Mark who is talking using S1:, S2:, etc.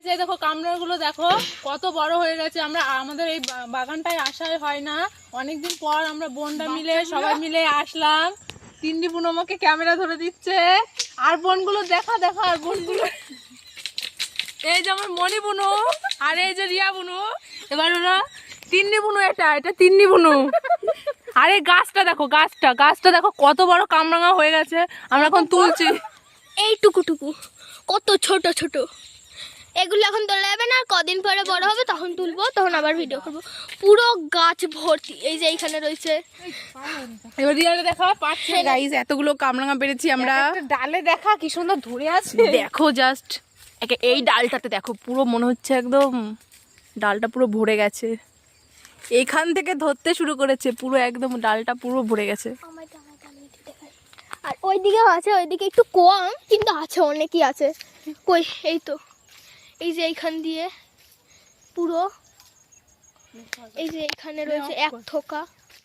S1: যে দেখো কামরাগুলো দেখো কত বড় হয়ে গেছে। আমরা আমাদের এই বাগানটায় আসাই হয় না, অনেকদিন পর আমরা বোনরা মিলে সবাই মিলে আসলাম। তিন্নি বোন আমাকে ক্যামেরা ধরে দিচ্ছে, আর বোনগুলো দেখা দেখা আর বোনগুলো এই যে আমার মনি বুনু আর এই যে রিয়া বুনু। এবার ওরা তিন্নি বুনু, এটা তিন্নি বুনু। আরে গাছটা দেখো, গাছটা দেখো কত বড় কামরাঙা হয়ে গেছে। আমরা এখন তুলছি
S2: এই টুকু কত ছোট ছোট, এগুলো এখন তোলা যাবে না, কদিন পরে বড় হবে তখন তুলবো, তখন আবার ভিডিও করবো। পুরো গাছ ভর্তি, এই যে এইখানে রয়েছে।
S1: এবার রিয়াটা দেখা পাচ্ছে গাইস, এতগুলো কামরাঙা পেরেছি আমরা।
S3: ডালে দেখা কি সুন্দর ধরে আছে,
S1: দেখো জাস্ট এই ডালটাতে দেখো, পুরো মনে হচ্ছে একদম ডালটা পুরো ভরে গেছে। এইখান থেকে ধরতে শুরু করেছে, পুরো একদম ডালটা পুরো ভরে গেছে।
S2: আর ওইদিকেও আছে, ওইদিকে একটু কম কিন্তু আছে, অনেকই আছে। কই এই তো, এই যে এইখান দিয়ে পুরো, এই যে এইখানে রয়েছে এক থোকা।